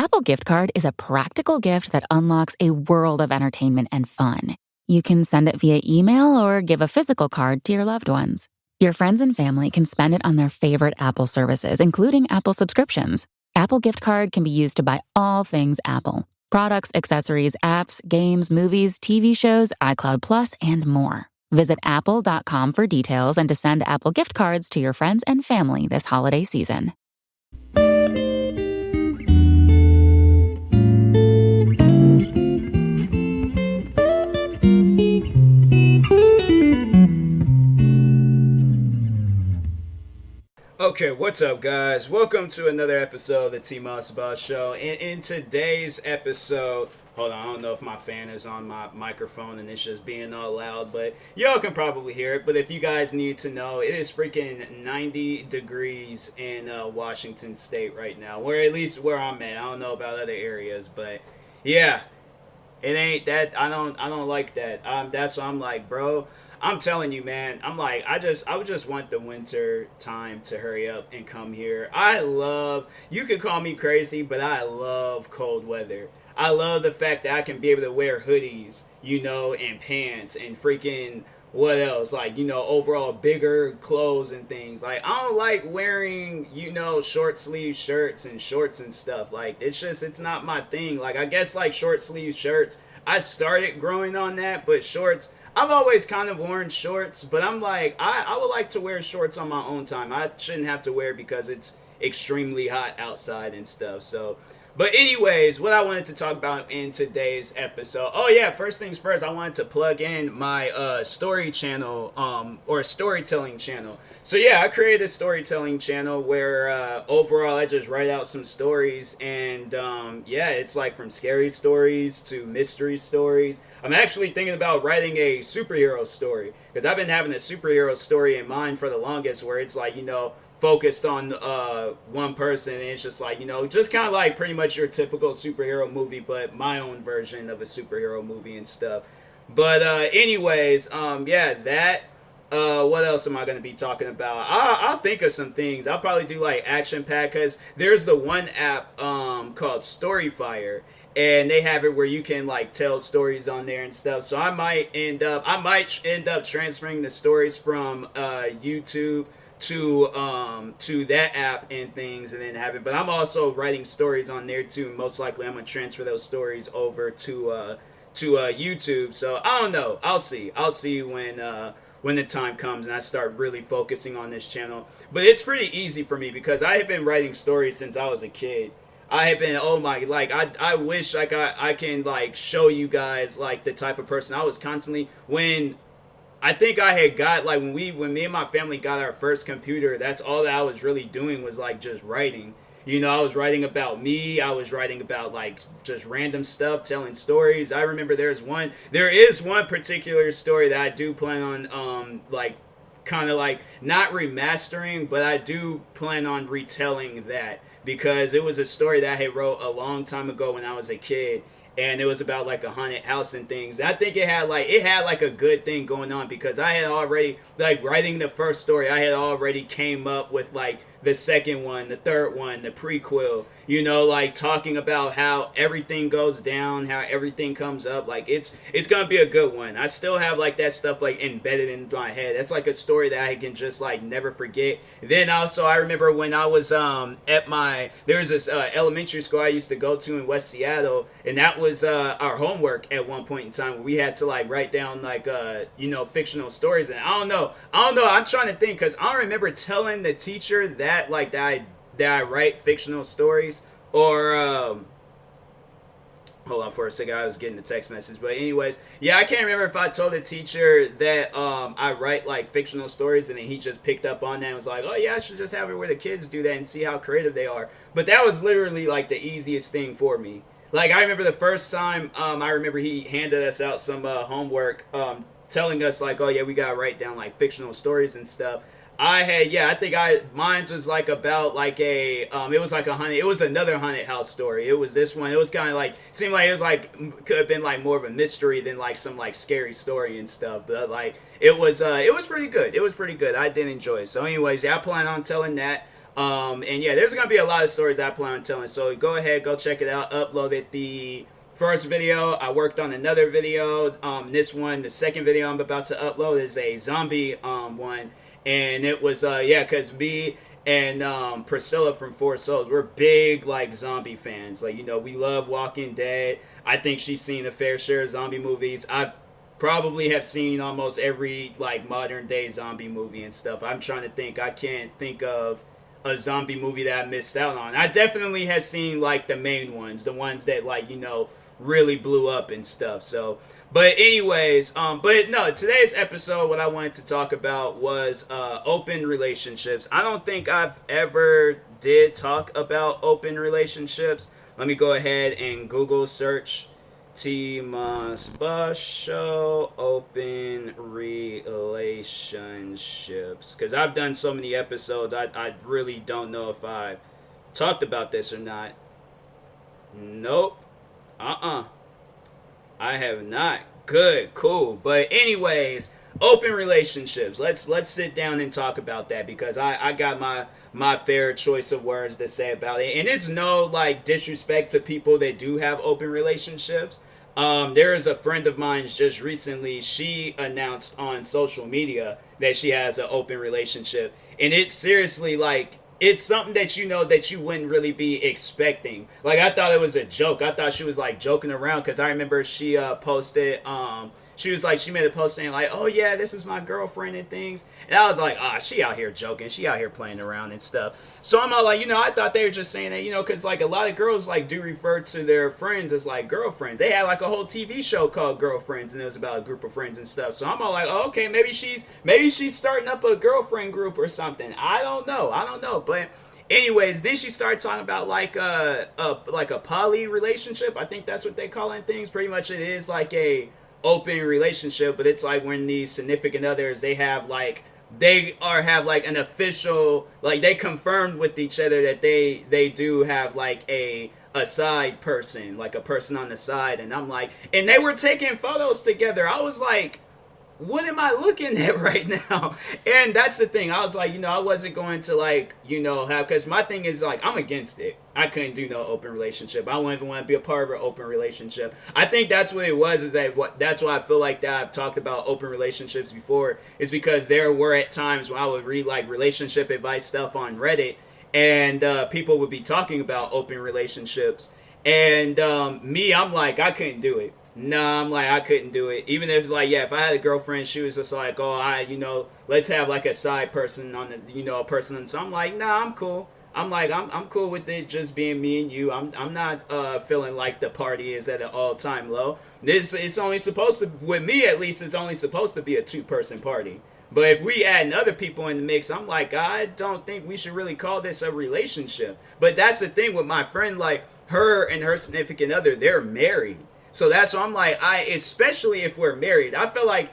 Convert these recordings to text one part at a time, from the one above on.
Apple Gift Card is a practical gift that unlocks a world of entertainment and fun. You can send it via email or give a physical card to your loved ones. Your friends and family can spend it on their favorite Apple services, including Apple subscriptions. Apple Gift Card can be used to buy all things Apple: products, accessories, apps, games, movies, TV shows, iCloud Plus, and more. Visit apple.com for details and to send Apple Gift Cards to your friends and family this holiday season. Okay, what's up, guys? Welcome to another episode of the TMossBoss Show. In today's episode, hold on, I don't know if my fan is on my microphone and it's just being all loud, but y'all can probably hear it. But if you guys need to know, it is freaking 90 degrees in Washington State right now, or at least where I'm at. I don't know about other areas, but yeah, it ain't that. I don't like that. That's why I'm like, bro, I'm telling you, man, I'm like, I would just want the winter time to hurry up and come here. You could call me crazy, but I love cold weather. I love the fact that I can be able to wear hoodies, and pants and freaking, what else? Like, overall bigger clothes and things. Like, I don't like wearing, short sleeve shirts and shorts and stuff. Like, it's not my thing. Like, I guess like short sleeve shirts, I started growing on that, but shorts, I've always kind of worn shorts, but I'm like, I would like to wear shorts on my own time. I shouldn't have to wear because it's extremely hot outside and stuff. So, but anyways, what I wanted to talk about in today's episode. Oh yeah, first things first, I wanted to plug in my story channel, or storytelling channel. So yeah, I created a storytelling channel where overall I just write out some stories, and yeah, it's like from scary stories to mystery stories. I'm actually thinking about writing a superhero story, because I've been having a superhero story in mind for the longest, where it's like, focused on one person, and it's just like, just kind of like pretty much your typical superhero movie, but my own version of a superhero movie and stuff. But anyways, yeah, that. What else am I going to be talking about? I'll think of some things. I'll probably do like Action Pack, because there's the one app called Storyfire, and they have it where you can like tell stories on there and stuff. So I might end up transferring the stories from YouTube to that app and things, and then have it. But I'm also writing stories on there too. Most likely I'm gonna transfer those stories over to YouTube. So I don't know. I'll see when the time comes and I start really focusing on this channel. But it's pretty easy for me because I have been writing stories since I was a kid. I have been, I wish like I can like show you guys like the type of person I was constantly. When I think I had got, like, when me and my family got our first computer, that's all that I was really doing was like just writing. I was writing about me. I was writing about like just random stuff, telling stories. I remember there is one particular story that I do plan on like kind of like not remastering, but I do plan on retelling that, because it was a story that I had wrote a long time ago when I was a kid. And it was about like a haunted house and things. And I think it had like a good thing going on, because I had already, like, writing the first story, I had already came up with like the second one, the third one, the prequel, like talking about how everything goes down, how everything comes up. Like it's gonna be a good one. I still have like that stuff like embedded in my head. That's like a story that I can just like never forget. Then also I remember when I was there was this elementary school I used to go to in West Seattle, and that was our homework at one point in time, where we had to like write down like fictional stories. And I don't know, I'm trying to think, because I don't remember telling the teacher that I write fictional stories, or hold on for a second, I was getting the text message. But anyways, yeah, I can't remember if I told the teacher that I write like fictional stories, and then he just picked up on that and was like, oh yeah, I should just have it where the kids do that and see how creative they are. But that was literally like the easiest thing for me. Like, I remember the first time, I remember he handed us out some homework, telling us like, oh yeah, we gotta write down like fictional stories and stuff. Mine was like about like it was another haunted house story. It was this one. It was kind of like, seemed like it was like, could have been like more of a mystery than like some like scary story and stuff. But like, it was pretty good. I did enjoy it. So anyways, yeah, I plan on telling that. And yeah, there's gonna be a lot of stories I plan on telling. So go ahead, go check it out. Uploaded the first video. I worked on another video. This one, the second video I'm about to upload is a zombie one, and it was yeah, cause me and Priscilla from Four Souls, we're big like zombie fans. Like, you know, we love Walking Dead. I think she's seen a fair share of zombie movies. I've probably have seen almost every like modern day zombie movie and stuff. I'm trying to think. I can't think of a zombie movie that I missed out on. I definitely have seen like the main ones, the ones that like, you know, really blew up and stuff. So, but anyways, but no, today's episode, what I wanted to talk about was open relationships. I don't think I've ever did talk about open relationships. Let me go ahead and Google search TMossBoss show open relationships, because I've done so many episodes. I really don't know if I've talked about this or not. Nope. I have not. Good, cool. But anyways, open relationships. Let's sit down and talk about that, because I got my fair choice of words to say about it. And it's no like disrespect to people that do have open relationships. There is a friend of mine just recently, she announced on social media that she has an open relationship. And it's seriously like, it's something that, you know, that you wouldn't really be expecting. Like, I thought it was a joke. I thought she was like joking around, because I remember she posted, she was like, she made a post saying like, oh yeah, this is my girlfriend and things. And I was like, she out here joking. She out here playing around and stuff. So I'm all like, you know, I thought they were just saying that, you know, because like a lot of girls like do refer to their friends as like girlfriends. They had like a whole TV show called Girlfriends, and it was about a group of friends and stuff. So I'm all like, oh, okay, maybe she's starting up a girlfriend group or something. I don't know. But anyways, then she started talking about like a poly relationship. I think that's what they call it things. Pretty much it is like a open relationship, but it's like when these significant others, they have like have like an official, like they confirmed with each other that they do have like a side person, like a person on the side. And I'm like, and they were taking photos together. I was like, what am I looking at right now? And that's the thing. I was like, you know, I wasn't going to like, you know, have, because my thing is like, I'm against it. I couldn't do no open relationship. I wouldn't even want to be a part of an open relationship. I think that's what it was, is that that's why I feel like that I've talked about open relationships before, is because there were at times when I would read like relationship advice stuff on Reddit, and people would be talking about open relationships. And me, I'm like, I couldn't do it. No, I'm like, I couldn't do it. Even if like, yeah, if I had a girlfriend, she was just like, oh, you know, let's have like a side person on the, you know, a person. So I'm like, nah, I'm cool. I'm like, I'm cool with it just being me and you. I'm not feeling like the party is at an all-time low. It's only supposed to, with me at least, it's only supposed to be a 2-person party. But if we add other people in the mix, I'm like, I don't think we should really call this a relationship. But that's the thing with my friend, like her and her significant other, they're married. So that's why I'm like, especially if we're married, I feel like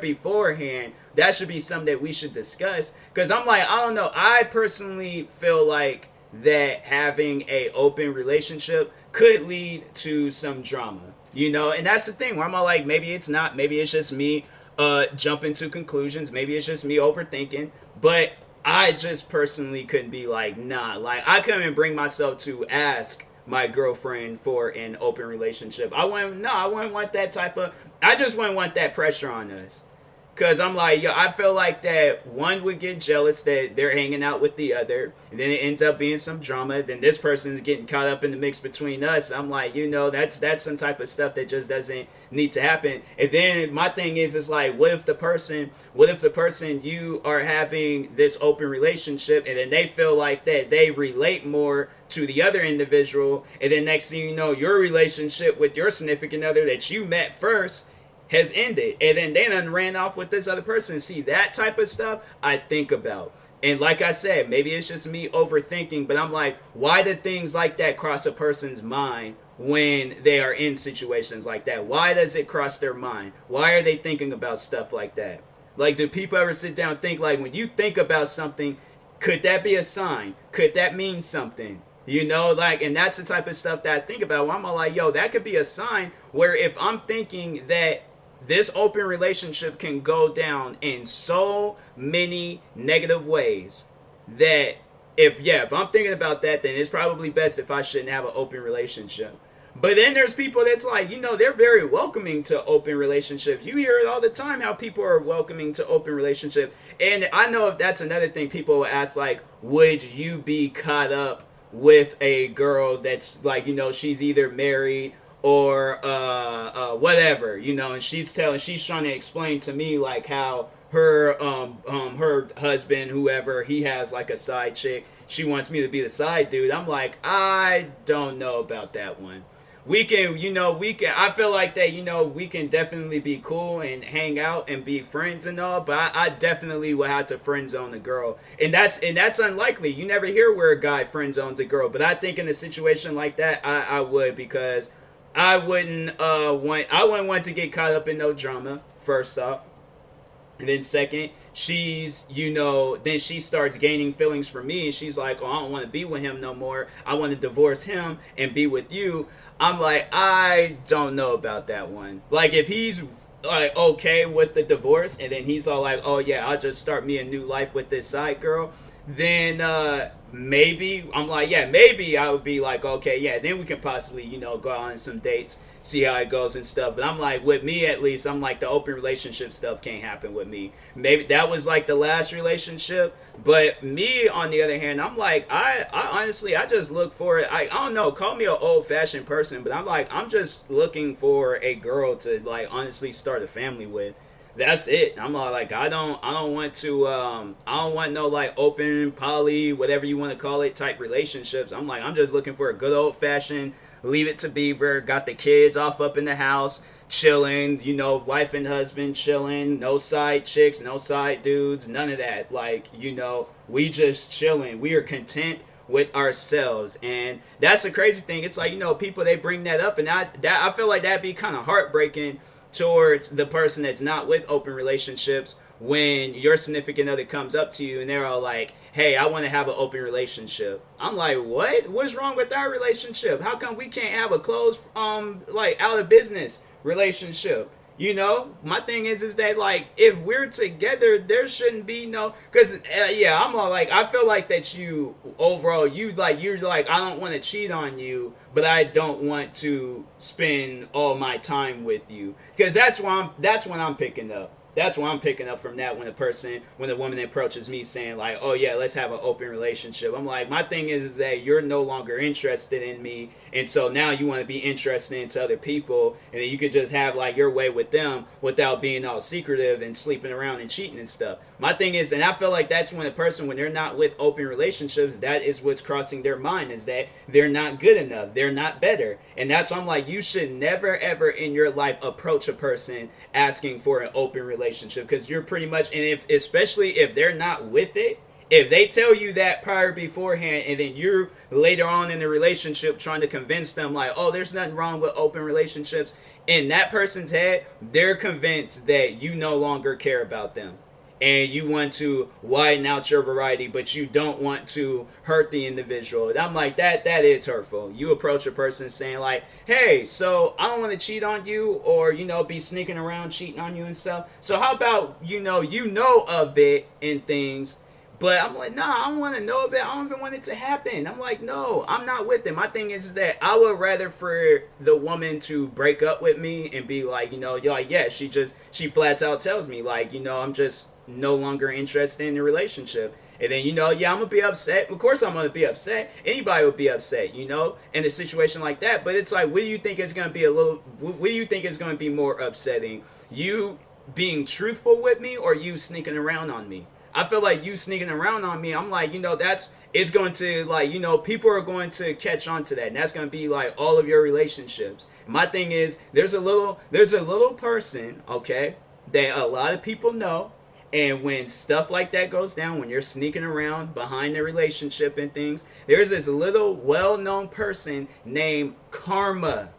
beforehand, that should be something that we should discuss. Because I'm like, I don't know, I personally feel like that having a open relationship could lead to some drama, you know? And that's the thing where I'm all like, maybe it's not, maybe it's just me jumping to conclusions, maybe it's just me overthinking, but I just personally couldn't be like, nah, like I couldn't bring myself to ask my girlfriend for an open relationship. I wouldn't want that type of, I just wouldn't want that pressure on us. Because I'm like, yo, I feel like that one would get jealous that they're hanging out with the other, and then it ends up being some drama. Then this person's getting caught up in the mix between us. I'm like, you know, that's some type of stuff that just doesn't need to happen. And then my thing is like, what if the person you are having this open relationship, and then they feel like that they relate more to the other individual, and then next thing you know, your relationship with your significant other that you met first has ended, and then they done ran off with this other person. See, that type of stuff I think about. And like I said, maybe it's just me overthinking, but I'm like, why do things like that cross a person's mind when they are in situations like that? Why does it cross their mind? Why are they thinking about stuff like that? Like, do people ever sit down and think, like, when you think about something, could that be a sign? Could that mean something? You know, like, and that's the type of stuff that I think about. Where I'm all like, yo, that could be a sign where if I'm thinking that this open relationship can go down in so many negative ways, that if I'm thinking about that, then it's probably best if I shouldn't have an open relationship. But then there's people that's like, they're very welcoming to open relationships. You hear it all the time how people are welcoming to open relationships. And I know if that's another thing people will ask, like, would you be caught up with a girl that's like, she's either married or whatever, and she's trying to explain to me like how her husband, whoever, he has like a side chick. She wants me to be the side dude. I'm like, I don't know about that one. I feel like that, we can definitely be cool and hang out and be friends and all, but I definitely would have to friend zone a girl. And that's unlikely. You never hear where a guy friend zones a girl, but I think in a situation like that, I would, because I wouldn't want to get caught up in no drama, first off. And then second, then she starts gaining feelings for me, and she's like, oh, I don't want to be with him no more. I want to divorce him and be with you. I'm like, I don't know about that one. Like, if he's like okay with the divorce, and then he's all like, oh yeah, I'll just start me a new life with this side girl, then maybe I'm like, yeah, maybe I would be like, okay, yeah, then we can possibly, go on some dates, see how it goes and stuff. But I'm like, with me at least, I'm like, the open relationship stuff can't happen with me. Maybe that was like the last relationship, but me on the other hand, I'm like, I honestly, I just look for it. I don't know, call me an old-fashioned person, but I'm like, I'm just looking for a girl to like honestly start a family with. That's it. I'm like, I don't want no like open poly, whatever you want to call it, type relationships. I'm like, I'm just looking for a good old fashioned leave it to beaver, got the kids off up in the house, chilling, wife and husband chilling, no side chicks, no side dudes, none of that. Like, we just chilling. We are content with ourselves. And that's the crazy thing. It's like, people, they bring that up, and I feel like that'd be kind of heartbreaking towards the person that's not with open relationships, when your significant other comes up to you and they're all like, hey, I want to have an open relationship. I'm like, what? What's wrong with our relationship? How come we can't have a closed, like out of business relationship? My thing is that, like, if we're together, there shouldn't be no, because I'm all like, I feel like that you overall, you're like, I don't want to cheat on you, but I don't want to spend all my time with you, because that's when I'm picking up. That's what I'm picking up from that, when a woman approaches me saying like, oh yeah, let's have an open relationship. I'm like, my thing is that you're no longer interested in me, and so now you want to be interested into other people, and then you could just have like your way with them without being all secretive and sleeping around and cheating and stuff. My thing is, and I feel like that's when a person, when they're not with open relationships, that is what's crossing their mind, is that they're not good enough, they're not better. And that's why I'm like, you should never ever in your life approach a person asking for an open relationship, because you're pretty much, and especially if they're not with it, if they tell you that prior beforehand, and then you're later on in the relationship trying to convince them like, oh, there's nothing wrong with open relationships, in that person's head, they're convinced that you no longer care about them, and you want to widen out your variety, but you don't want to hurt the individual. And I'm like, that is hurtful. You approach a person saying like, hey, so I don't want to cheat on you, or be sneaking around cheating on you and stuff, so how about of it and things. But I'm like, nah, I don't want to know of it. I don't even want it to happen. I'm like, no, I'm not with it. My thing is that I would rather for the woman to break up with me and be like, you're like, yeah, she flat out tells me like, I'm just no longer interested in the relationship. And then, yeah, I'm going to be upset. Of course I'm going to be upset. Anybody would be upset, in a situation like that. But it's like, what do you think is going to be more upsetting? You being truthful with me, or you sneaking around on me? I feel like you sneaking around on me, I'm like, it's going to, like, people are going to catch on to that. And that's going to be, like, all of your relationships. My thing is, there's a little person, okay, that a lot of people know. And when stuff like that goes down, when you're sneaking around behind the relationship and things, there's this little well-known person named Karma.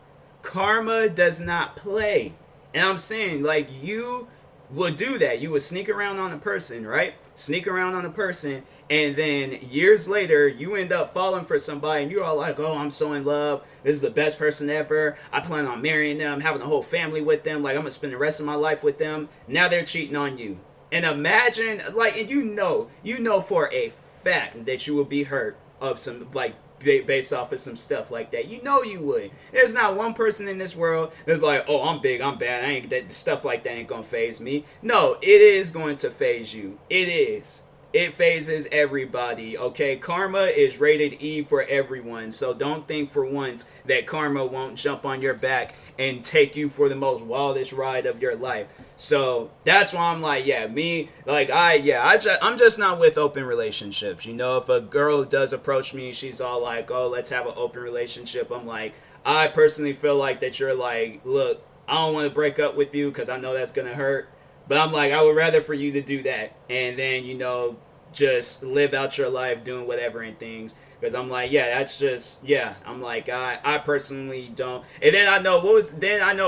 Karma does not play. And I'm saying, like, you would do that. You would sneak around on a person, right? Sneak around on a person, and then years later, you end up falling for somebody, and you're all like, oh, I'm so in love. This is the best person ever. I plan on marrying them, having a whole family with them. Like, I'm going to spend the rest of my life with them. Now they're cheating on you. And imagine, like, and you know for a fact that you will be hurt of some, like, based off of some stuff like that. You know you would. There's not one person in this world that's like, oh, I'm big, I'm bad, I ain't that stuff like that ain't gonna phase me. No, it is going to phase you. It is. It phases everybody, okay? Karma is rated E for everyone, so don't think for once that karma won't jump on your back and take you for the most wildest ride of your life. So that's why I'm like, yeah, me, like, I'm just not with open relationships. You know, if a girl does approach me, she's all like, oh, let's have an open relationship. I'm like, I personally feel like that you're like, look, I don't want to break up with you because I know that's going to hurt. But I'm like, I would rather for you to do that and then, you know, just live out your life doing whatever and things. Because I'm like, yeah, that's just, yeah. I'm like, I personally don't. And then I know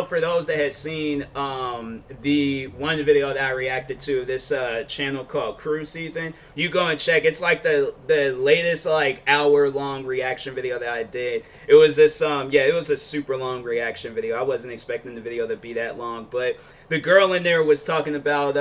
for those that had seen the one video that I reacted to, this channel called Crew Season, you go and check. It's like the latest like hour-long reaction video that I did. It was this, it was a super long reaction video. I wasn't expecting the video to be that long. But the girl in there was talking about,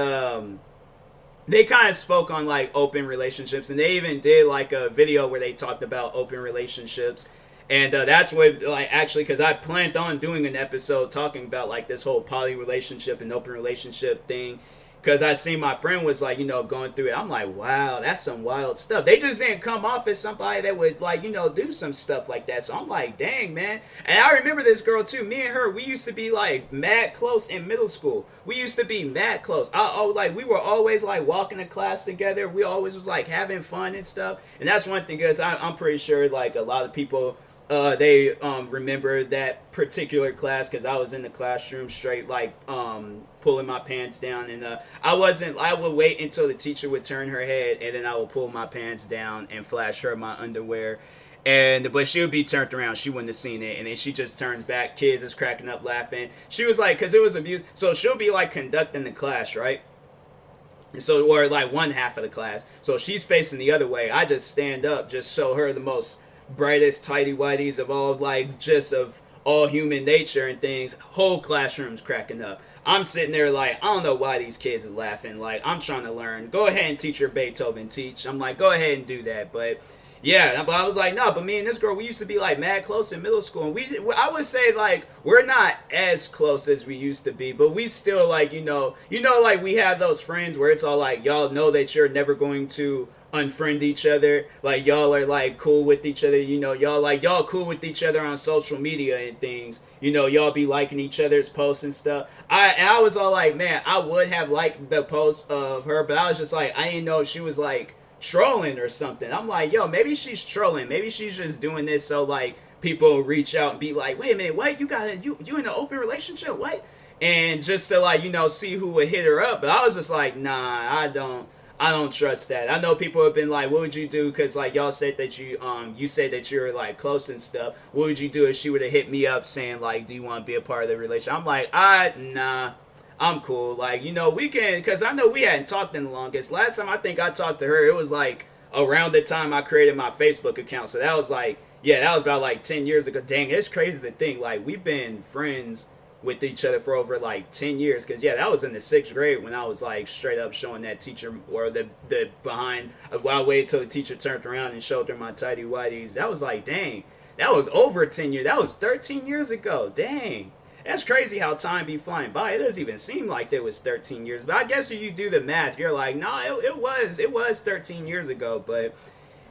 they kind of spoke on like open relationships, and they even did like a video where they talked about open relationships. And that's what, like, actually, because I planned on doing an episode talking about like this whole poly relationship and open relationship thing, because I seen my friend was like, you know, going through it. I'm like, wow, that's some wild stuff. They just didn't come off as somebody that would, like, you know, do some stuff like that. So I'm like, dang, man. And I remember this girl too. Me and her, we used to be like mad close in middle school. We used to be mad close. Like, we were always like walking to class together. We always was like having fun and stuff. And that's one thing, because I'm pretty sure like a lot of people, they remember that particular class, because I was in the classroom straight like pulling my pants down, and I would wait until the teacher would turn her head, and then I would pull my pants down and flash her my underwear. But she would be turned around. She wouldn't have seen it. And then she just turns back. Kids is cracking up laughing. She was like, because it was abuse. So she'll be like conducting the class, right? So, or like one half of the class. So she's facing the other way. I just stand up, just show her the most brightest tighty whities of all, like, just of all human nature and things. Whole classroom's cracking up. I'm sitting there like, I don't know why these kids is laughing. Like, I'm trying to learn. Go ahead and teach your Beethoven teach. I'm like, go ahead and do that. But yeah, but I was like, no, but me and this girl, we used to be like mad close in middle school. And I would say like, we're not as close as we used to be, but we still like, you know, like we have those friends where it's all like, y'all know that you're never going to unfriend each other. Like, y'all are like cool with each other. You know, y'all cool with each other on social media and things. You know, y'all be liking each other's posts and stuff. I was all like, man, I would have liked the post of her, but I was just like, I didn't know she was like trolling or something. I'm like, yo, maybe she's trolling. Maybe she's just doing this so like people reach out and be like, wait a minute, what? You in an open relationship? What? And just to like, you know, see who would hit her up. But I was just like, nah, I don't trust that. I know people have been like, what would you do? Because like y'all said that you said that you're like close and stuff. What would you do if she would have hit me up saying like, do you want to be a part of the relationship? I'm like, nah, I'm cool. Like, you know, we can, because I know we hadn't talked in the longest. Last time I think I talked to her, it was like around the time I created my Facebook account. So that was like, yeah, that was about like 10 years ago. Dang, it's crazy to think like we've been friends with each other for over like 10 years, because yeah, that was in the 6th grade when I was like straight up showing that teacher, or the behind, while I waited till the teacher turned around and showed her my tidy whities. That was like, dang, that was over 10 years. That was 13 years ago. Dang, that's crazy how time be flying by. It doesn't even seem like it was 13 years, but I guess if you do the math, you're like, nah, it was 13 years ago. But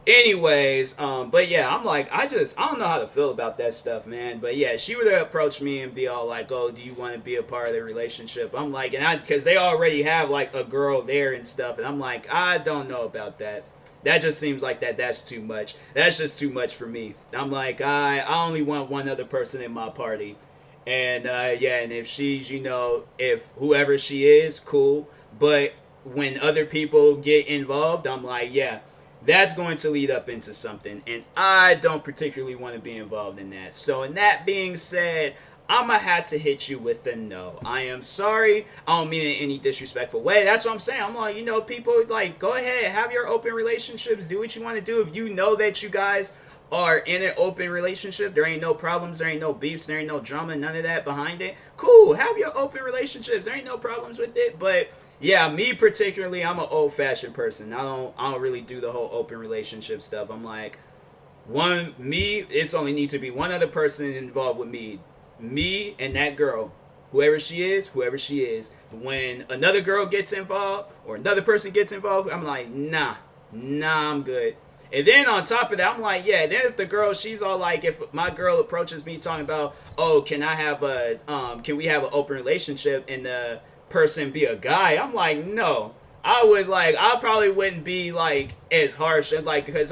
anyways, but yeah, I'm like, I don't know how to feel about that stuff, man. But yeah, she would approach me and be all like, oh, do you want to be a part of the relationship? I'm like, because they already have like a girl there and stuff, and I'm like, I don't know about that. That just seems like that's too much. That's just too much for me. I'm like, I only want one other person in my party. And yeah, and if she's, you know, if whoever she is, cool. But when other people get involved, I'm like, yeah, that's going to lead up into something, and I don't particularly want to be involved in that. So, in that being said, I'm gonna have to hit you with a no. I am sorry. I don't mean it in any disrespectful way. That's what I'm saying. I'm like, you know, people, like, go ahead, have your open relationships, do what you want to do. If you know that you guys are in an open relationship, there ain't no problems, there ain't no beefs, there ain't no drama, none of that behind it, cool, have your open relationships, there ain't no problems with it. But yeah, me particularly, I'm an old-fashioned person. I don't really do the whole open relationship stuff. I'm like, it's only need to be one other person involved with me and that girl, whoever she is. When another girl gets involved or another person gets involved, I'm like, nah, I'm good. And then on top of that, I'm like, yeah. Then if the girl, she's all like, if my girl approaches me talking about, oh, can we have an open relationship, and the person be a guy, I'm like, no. I probably wouldn't be like as harsh, and like, because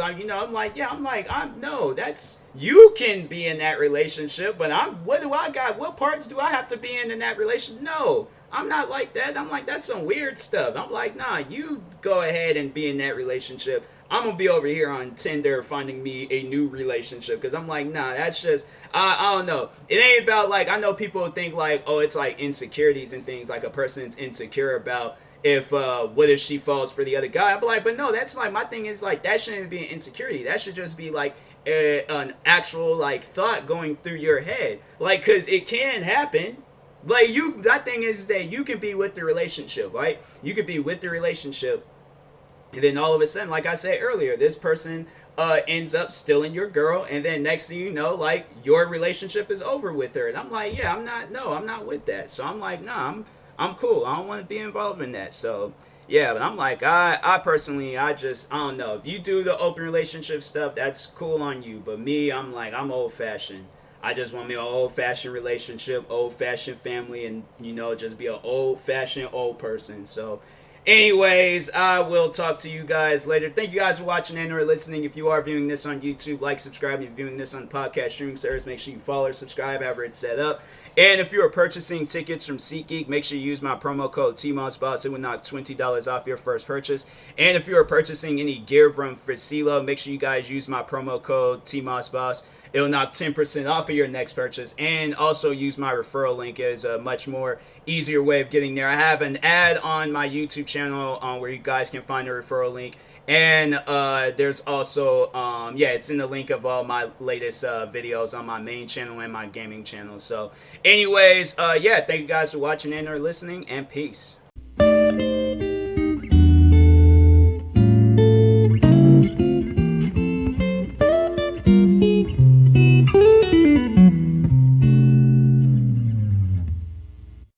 that's, you can be in that relationship, but what parts do I have to be in that relationship? No, I'm not like that. I'm like, that's some weird stuff. I'm like, nah, you go ahead and be in that relationship. I'm gonna be over here on Tinder finding me a new relationship, because I'm like, nah, that's just, I don't know. It ain't about, like, I know people think like, oh, it's like insecurities and things, like a person's insecure about if whether she falls for the other guy. I'm like, but no, that's like, my thing is like, that shouldn't be an insecurity. That should just be like an actual like thought going through your head, like, because it can happen. Like, that thing is that you can be with the relationship, right? You could be with the relationship, and then all of a sudden, like I said earlier, this person ends up stealing your girl, and then next thing you know, like, your relationship is over with her. And I'm like, yeah, I'm not with that. So I'm like, nah, I'm cool. I don't want to be involved in that. So yeah, but I'm like, I personally, I don't know. If you do the open relationship stuff, that's cool on you. But me, I'm like, I'm old fashioned. I just want me an old fashioned relationship, old fashioned family, and just be an old fashioned old person. So anyways, I will talk to you guys later. Thank you guys for watching and or listening. If you are viewing this on YouTube, like, subscribe. If you're viewing this on podcast streaming service, make sure you follow or subscribe, however it's set up. And if you are purchasing tickets from SeatGeek, make sure you use my promo code TMossBoss. It will knock $20 off your first purchase. And if you are purchasing any gear from Fricilo, make sure you guys use my promo code TMossBoss. It'll knock 10% off of your next purchase. And also use my referral link. It is a much more easier way of getting there. I have an ad on my YouTube channel where you guys can find a referral link. And there's also, it's in the link of all my latest videos on my main channel and my gaming channel. So anyways, thank you guys for watching and or listening, and peace.